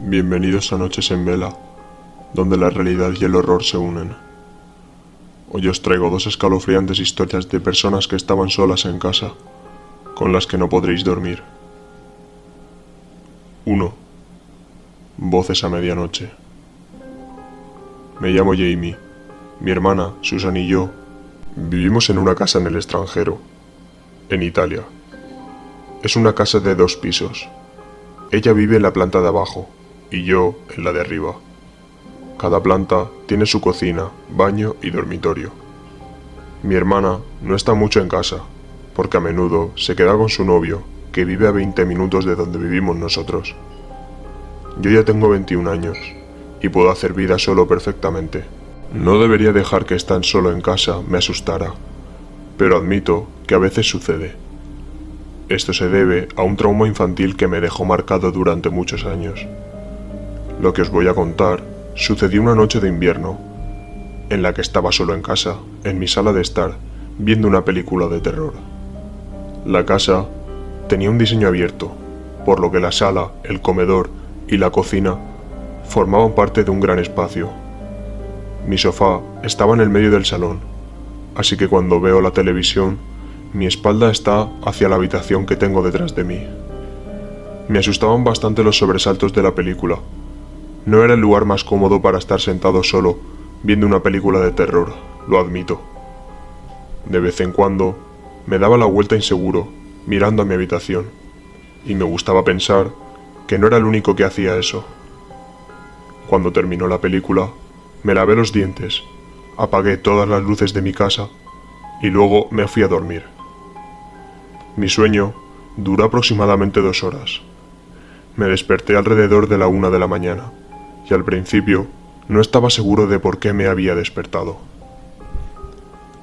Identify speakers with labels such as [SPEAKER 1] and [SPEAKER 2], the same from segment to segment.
[SPEAKER 1] Bienvenidos a Noches en Vela, donde la realidad y el horror se unen. Hoy os traigo dos escalofriantes historias de personas que estaban solas en casa, con las que no podréis dormir. 1. Voces a medianoche. Me llamo Jamie. Mi hermana, Susan y yo vivimos en una casa en el extranjero, en Italia. Es una casa de 2 pisos. Ella vive en la planta de abajo y yo en la de arriba. Cada planta tiene su cocina, baño y dormitorio. Mi hermana no está mucho en casa, porque a menudo se queda con su novio, que vive a 20 minutos de donde vivimos nosotros. Yo ya tengo 21 años y puedo hacer vida solo perfectamente. No debería dejar que estar solo en casa me asustara, pero admito que a veces sucede. Esto se debe a un trauma infantil que me dejó marcado durante muchos años. Lo que os voy a contar sucedió una noche de invierno, en la que estaba solo en casa, en mi sala de estar, viendo una película de terror. La casa tenía un diseño abierto, por lo que la sala, el comedor y la cocina formaban parte de un gran espacio. Mi sofá estaba en el medio del salón, así que cuando veo la televisión, mi espalda está hacia la habitación que tengo detrás de mí. Me asustaban bastante los sobresaltos de la película. No era el lugar más cómodo para estar sentado solo viendo una película de terror, lo admito. De vez en cuando me daba la vuelta inseguro, mirando a mi habitación, y me gustaba pensar que no era el único que hacía eso. Cuando terminó la película, me lavé los dientes, apagué todas las luces de mi casa y luego me fui a dormir. Mi sueño duró aproximadamente 2 horas. Me desperté alrededor de la 1 de la mañana y al principio no estaba seguro de por qué me había despertado.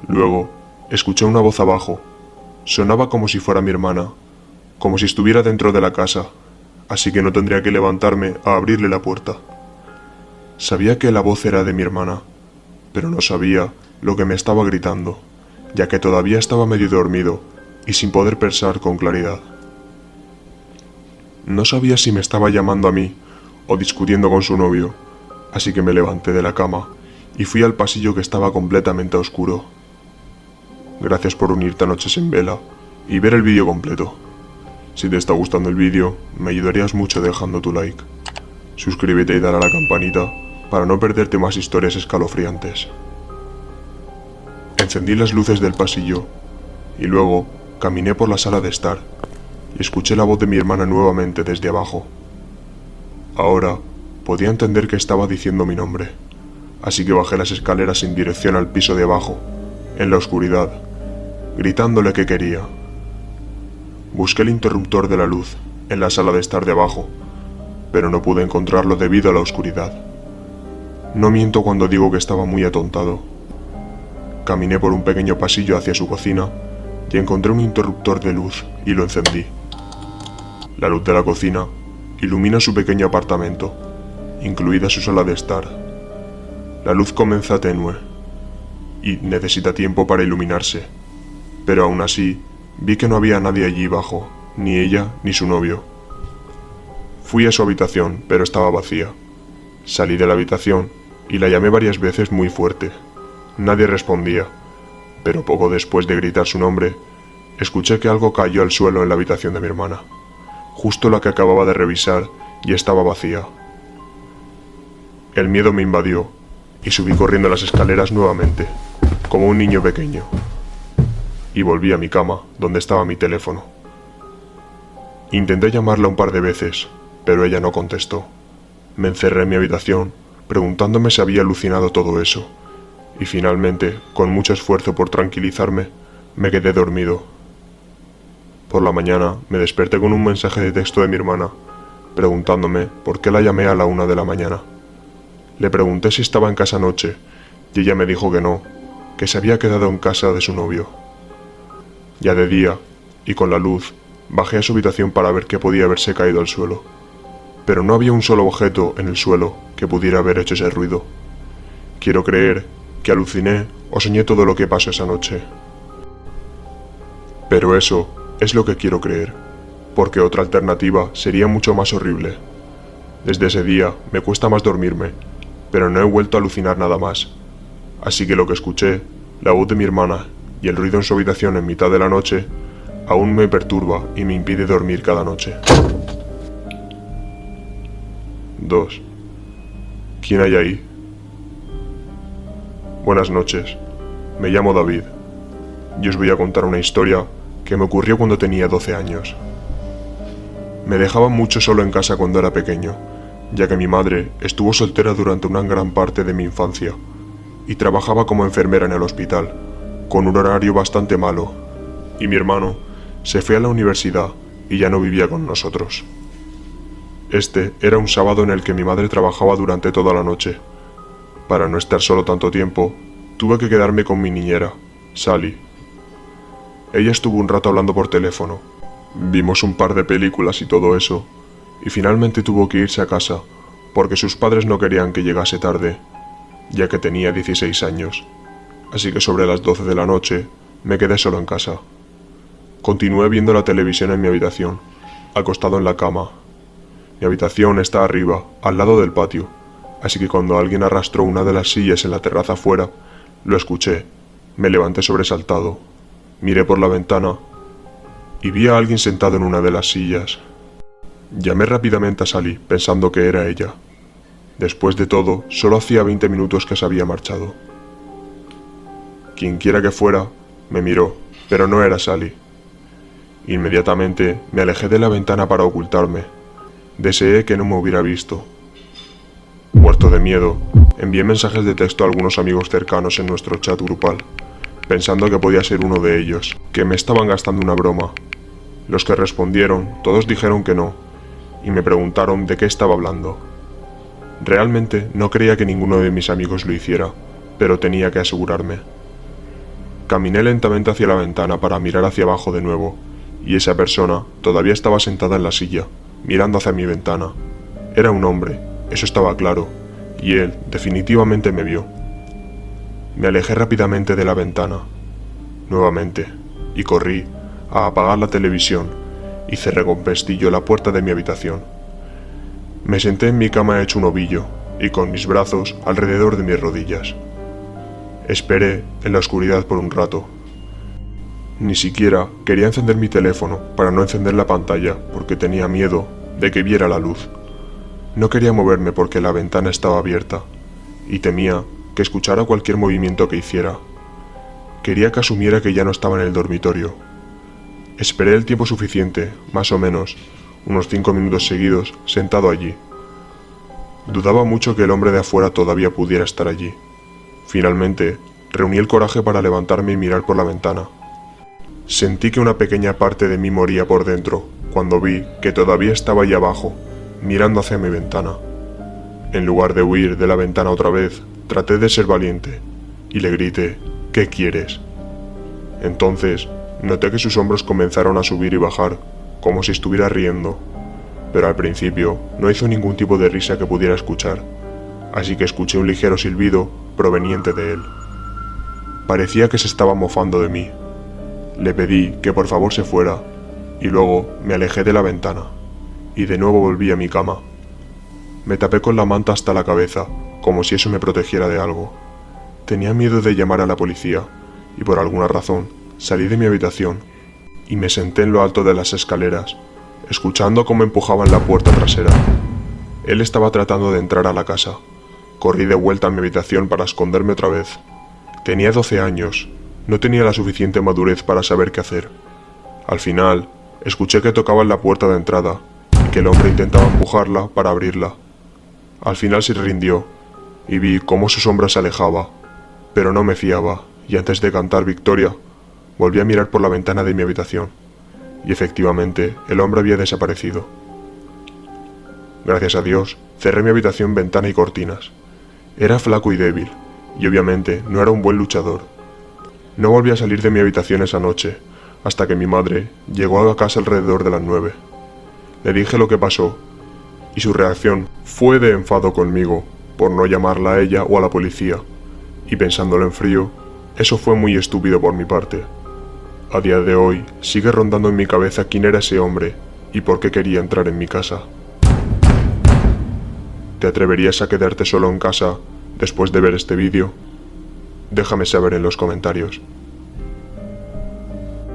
[SPEAKER 1] Luego escuché una voz abajo. Sonaba como si fuera mi hermana, como si estuviera dentro de la casa, así que no tendría que levantarme a abrirle la puerta. Sabía que la voz era de mi hermana, pero no sabía lo que me estaba gritando, ya que todavía estaba medio dormido y sin poder pensar con claridad. No sabía si me estaba llamando a mí o discutiendo con su novio, así que me levanté de la cama y fui al pasillo que estaba completamente a oscuro. Gracias por unirte a Noches en Vela y ver el vídeo completo. Si te está gustando el vídeo, me ayudarías mucho dejando tu like. Suscríbete y dale a la campanita para no perderte más historias escalofriantes. Encendí las luces del pasillo y luego caminé por la sala de estar y escuché la voz de mi hermana nuevamente desde abajo. Ahora podía entender que estaba diciendo mi nombre, así que bajé las escaleras en dirección al piso de abajo, en la oscuridad, gritándole que quería. Busqué el interruptor de la luz en la sala de estar de abajo, pero no pude encontrarlo debido a la oscuridad. No miento cuando digo que estaba muy atontado. Caminé por un pequeño pasillo hacia su cocina y encontré un interruptor de luz y lo encendí. La luz de la cocina ilumina su pequeño apartamento, incluida su sala de estar. La luz comienza tenue y necesita tiempo para iluminarse, pero aún así vi que no había nadie allí abajo, ni ella ni su novio. Fui a su habitación, pero estaba vacía. Salí de la habitación y la llamé varias veces muy fuerte. Nadie respondía, pero poco después de gritar su nombre, escuché que algo cayó al suelo en la habitación de mi hermana, justo la que acababa de revisar y estaba vacía. El miedo me invadió y subí corriendo las escaleras nuevamente, como un niño pequeño, y volví a mi cama, donde estaba mi teléfono. Intenté llamarla un par de veces, pero ella no contestó. Me encerré en mi habitación, preguntándome si había alucinado todo eso, y finalmente, con mucho esfuerzo por tranquilizarme, me quedé dormido. Por la mañana me desperté con un mensaje de texto de mi hermana, preguntándome por qué la llamé a la 1 de la mañana. Le pregunté si estaba en casa anoche, y ella me dijo que no, que se había quedado en casa de su novio. Ya de día, y con la luz, bajé a su habitación para ver qué podía haberse caído al suelo, pero no había un solo objeto en el suelo que pudiera haber hecho ese ruido. Quiero creer que aluciné o soñé todo lo que pasó esa noche. Pero eso es lo que quiero creer, porque otra alternativa sería mucho más horrible. Desde ese día me cuesta más dormirme, pero no he vuelto a alucinar nada más. Así que lo que escuché, la voz de mi hermana y el ruido en su habitación en mitad de la noche, aún me perturba y me impide dormir cada noche. 2. ¿Quién hay ahí? Buenas noches, me llamo David y os voy a contar una historia que me ocurrió cuando tenía 12 años. Me dejaban mucho solo en casa cuando era pequeño, ya que mi madre estuvo soltera durante una gran parte de mi infancia y trabajaba como enfermera en el hospital, con un horario bastante malo, y mi hermano se fue a la universidad y ya no vivía con nosotros. Este era un sábado en el que mi madre trabajaba durante toda la noche. Para no estar solo tanto tiempo, tuve que quedarme con mi niñera, Sally. Ella estuvo un rato hablando por teléfono. Vimos un par de películas y todo eso, y finalmente tuvo que irse a casa, porque sus padres no querían que llegase tarde, ya que tenía 16 años. Así que sobre las 12 de la noche, me quedé solo en casa. Continué viendo la televisión en mi habitación, acostado en la cama. Mi habitación está arriba, al lado del patio, así que cuando alguien arrastró una de las sillas en la terraza afuera, lo escuché. Me levanté sobresaltado, miré por la ventana y vi a alguien sentado en una de las sillas. Llamé rápidamente a Sally, pensando que era ella. Después de todo, solo hacía 20 minutos que se había marchado. Quienquiera que fuera, me miró, pero no era Sally. Inmediatamente me alejé de la ventana para ocultarme. Deseé que no me hubiera visto. Muerto de miedo, envié mensajes de texto a algunos amigos cercanos en nuestro chat grupal, pensando que podía ser uno de ellos, que me estaban gastando una broma. Los que respondieron, todos dijeron que no, y me preguntaron de qué estaba hablando. Realmente no creía que ninguno de mis amigos lo hiciera, pero tenía que asegurarme. Caminé lentamente hacia la ventana para mirar hacia abajo de nuevo, y esa persona todavía estaba sentada en la silla, mirando hacia mi ventana. Era un hombre, eso estaba claro, y él definitivamente me vio. Me alejé rápidamente de la ventana, nuevamente, y corrí a apagar la televisión y cerré con pestillo la puerta de mi habitación. Me senté en mi cama hecho un ovillo y con mis brazos alrededor de mis rodillas. Esperé en la oscuridad por un rato. Ni siquiera quería encender mi teléfono para no encender la pantalla porque tenía miedo de que viera la luz. No quería moverme porque la ventana estaba abierta y temía que escuchara cualquier movimiento que hiciera. Quería que asumiera que ya no estaba en el dormitorio. Esperé el tiempo suficiente, más o menos, unos 5 minutos seguidos, sentado allí. Dudaba mucho que el hombre de afuera todavía pudiera estar allí. Finalmente, reuní el coraje para levantarme y mirar por la ventana. Sentí que una pequeña parte de mí moría por dentro, cuando vi que todavía estaba allí abajo, mirando hacia mi ventana. En lugar de huir de la ventana otra vez, traté de ser valiente, y le grité, ¿qué quieres? Entonces, noté que sus hombros comenzaron a subir y bajar, como si estuviera riendo, pero al principio no hizo ningún tipo de risa que pudiera escuchar, así que escuché un ligero silbido proveniente de él. Parecía que se estaba mofando de mí. Le pedí que por favor se fuera, y luego me alejé de la ventana, y de nuevo volví a mi cama. Me tapé con la manta hasta la cabeza, como si eso me protegiera de algo. Tenía miedo de llamar a la policía, y por alguna razón salí de mi habitación, y me senté en lo alto de las escaleras, escuchando cómo empujaban la puerta trasera. Él estaba tratando de entrar a la casa. Corrí de vuelta a mi habitación para esconderme otra vez. Tenía 12 años. No tenía la suficiente madurez para saber qué hacer. Al final, escuché que tocaban la puerta de entrada y que el hombre intentaba empujarla para abrirla. Al final se rindió y vi cómo su sombra se alejaba, pero no me fiaba y antes de cantar victoria, volví a mirar por la ventana de mi habitación y efectivamente el hombre había desaparecido. Gracias a Dios, cerré mi habitación, ventana y cortinas. Era flaco y débil y obviamente no era un buen luchador. No volví a salir de mi habitación esa noche, hasta que mi madre llegó a casa alrededor de las 9. Le dije lo que pasó, y su reacción fue de enfado conmigo, por no llamarla a ella o a la policía, y pensándolo en frío, eso fue muy estúpido por mi parte. A día de hoy, sigue rondando en mi cabeza quién era ese hombre, y por qué quería entrar en mi casa. ¿Te atreverías a quedarte solo en casa después de ver este vídeo? Déjame saber en los comentarios.